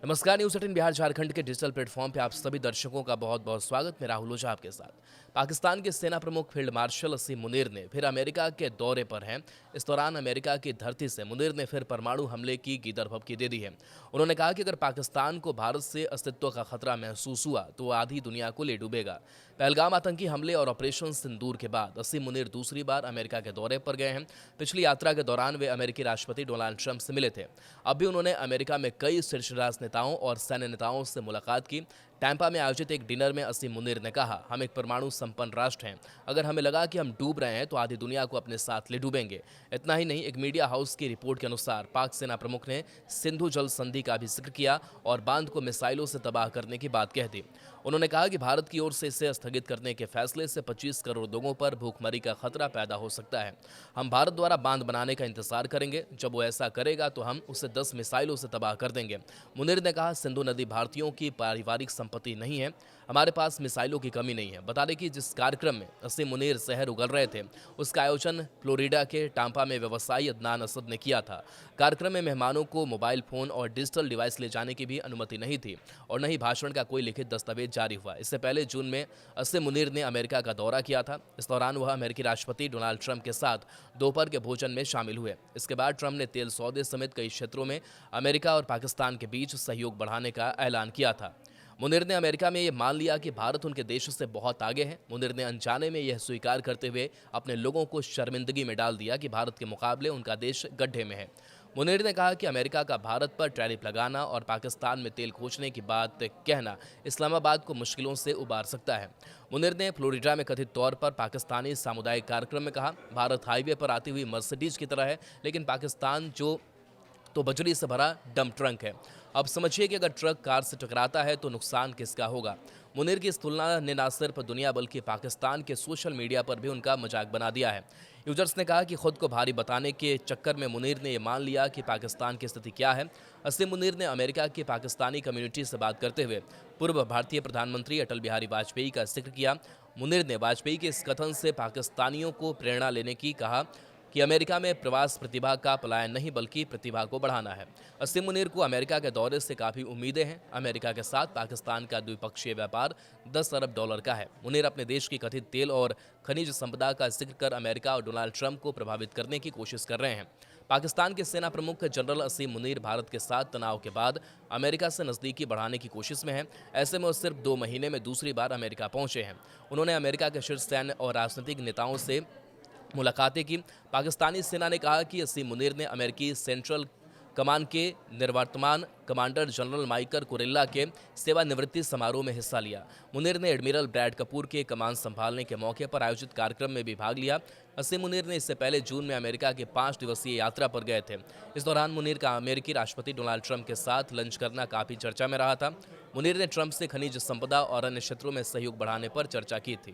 नमस्कार। न्यूज़ 18 बिहार झारखंड के digital platform पे आप सभी दर्शकों का बहुत बहुत स्वागत। मैं राहुल ओझा आपके साथ। पाकिस्तान के सेना प्रमुख फील्ड मार्शल असीम मुनीर ने फिर अमेरिका के दौरे पर हैं। इस दौरान अमेरिका की धरती से मुनीर ने फिर परमाणु हमले की गीदड़ दे दी है। उन्होंने कहा कि अगर पाकिस्तान को भारत से अस्तित्व का खतरा महसूस हुआ तो वो आधी दुनिया को ले डूबेगा। पहलगाम आतंकी हमले और ऑपरेशन सिंदूर के बाद असीम मुनीर दूसरी बार अमेरिका के दौरे पर गए हैं। पिछली यात्रा के दौरान वे अमेरिकी राष्ट्रपति डोनाल्ड ट्रंप से मिले थे। अब भी उन्होंने अमेरिका में कई शीर्ष राजनेताओं और सैन्य नेताओं से मुलाकात की। टैंपा में आयोजित एक डिनर में असीम मुनीर ने कहा, हम एक परमाणु संपन्न राष्ट्र हैं। अगर हमें लगा कि हम डूब रहे हैं तो आधी दुनिया को अपने साथ ले डूबेंगे। इतना ही नहीं, एक मीडिया हाउस की रिपोर्ट के अनुसार पाक सेना प्रमुख ने सिंधु जल संधि का भी जिक्र किया और बांध को मिसाइलों से तबाह करने की बात कह दी। उन्होंने कहा कि भारत की ओर से इसे स्थगित करने के फैसले से 25 करोड़ लोगों पर भूखमरी का खतरा पैदा हो सकता है। हम भारत द्वारा बांध बनाने का इंतजार करेंगे। जब वो ऐसा करेगा तो हम उसे 10 मिसाइलों से तबाह कर देंगे। मुनीर ने कहा, सिंधु नदी भारतीयों की पारिवारिक संपत्ति नहीं है। हमारे पास मिसाइलों की कमी नहीं है। बता दें कि जिस कार्यक्रम में असीम मुनीर शहर उगल रहे थे, उसका आयोजन फ्लोरिडा के टांपा में व्यवसायी अदनान असद ने किया था। कार्यक्रम में मेहमानों को मोबाइल फोन और डिजिटल डिवाइस ले जाने की भी अनुमति नहीं थी और न ही भाषण का कोई लिखित दस्तावेज जारी हुआ। इससे पहले जून में असीम मुनीर ने अमेरिका का दौरा किया था। इस दौरान वह अमेरिकी राष्ट्रपति डोनाल्ड ट्रंप के साथ दोपहर के भोजन में शामिल हुए। इसके बाद ट्रंप ने तेल सौदे समेत कई क्षेत्रों में अमेरिका और पाकिस्तान के बीच सहयोग बढ़ाने का ऐलान किया था। मुनीर ने अमेरिका में यह मान लिया कि भारत उनके देश से बहुत आगे है। मुनीर ने अनजाने में यह स्वीकार करते हुए अपने लोगों को शर्मिंदगी में डाल दिया कि भारत के मुकाबले उनका देश गड्ढे में है। मुनीर ने कहा कि अमेरिका का भारत पर टैरिफ लगाना और पाकिस्तान में तेल खोजने की बात कहना इस्लामाबाद को मुश्किलों से उबार सकता है। मुनीर ने फ्लोरिडा में कथित तौर पर पाकिस्तानी सामुदायिक कार्यक्रम में कहा, भारत हाईवे पर आती हुई मर्सिडीज की तरह है, लेकिन पाकिस्तान जो तो बजरी से भरा डंप ट्रक है। अब समझिए कि अगर ट्रक कार से टकराता है तो नुकसान किसका होगा। मुनीर की इस तुलना ने न सिर्फ दुनिया बल्कि पाकिस्तान के सोशल मीडिया पर भी उनका मजाक बना दिया है। यूजर्स ने कहा कि खुद को भारी बताने के चक्कर में मुनीर ने यह मान लिया कि पाकिस्तान की स्थिति क्या है। असीम मुनीर ने अमेरिका की पाकिस्तानी कम्युनिटी से बात करते हुए पूर्व भारतीय प्रधानमंत्री अटल बिहारी वाजपेयी का जिक्र किया। मुनीर ने वाजपेयी के इस कथन से पाकिस्तानियों को प्रेरणा लेने की कहा कि अमेरिका में प्रवास प्रतिभा का पलायन नहीं बल्कि प्रतिभा को बढ़ाना है। असीम मुनीर को अमेरिका के दौरे से काफ़ी उम्मीदें हैं। अमेरिका के साथ पाकिस्तान का द्विपक्षीय व्यापार 10 अरब डॉलर का है। मुनीर अपने देश की कथित तेल और खनिज संपदा का जिक्र कर अमेरिका और डोनाल्ड ट्रंप को प्रभावित करने की कोशिश कर रहे हैं। पाकिस्तान के सेना प्रमुख जनरल असीम मुनीर भारत के साथ तनाव के बाद अमेरिका से नज़दीकी बढ़ाने की कोशिश में हैं। ऐसे में वो सिर्फ 2 महीने में दूसरी बार अमेरिका पहुंचे हैं। उन्होंने अमेरिका के शीर्ष सैन्य और राजनीतिक नेताओं से मुलाकातें की। पाकिस्तानी सेना ने कहा कि असीम मुनीर ने अमेरिकी सेंट्रल कमान के निवर्तमान कमांडर जनरल माइकल कुरेला के सेवानिवृत्ति समारोह में हिस्सा लिया। मुनीर ने एडमिरल ब्रैड कपूर के कमान संभालने के मौके पर आयोजित कार्यक्रम में भी भाग लिया। असीम मुनीर ने इससे पहले जून में अमेरिका के 5 दिवसीय यात्रा पर गए थे। इस दौरान मुनीर का अमेरिकी राष्ट्रपति डोनाल्ड ट्रंप के साथ लंच करना काफ़ी चर्चा में रहा था। मुनीर ने ट्रंप से खनिज संपदा और अन्य क्षेत्रों में सहयोग बढ़ाने पर चर्चा की थी।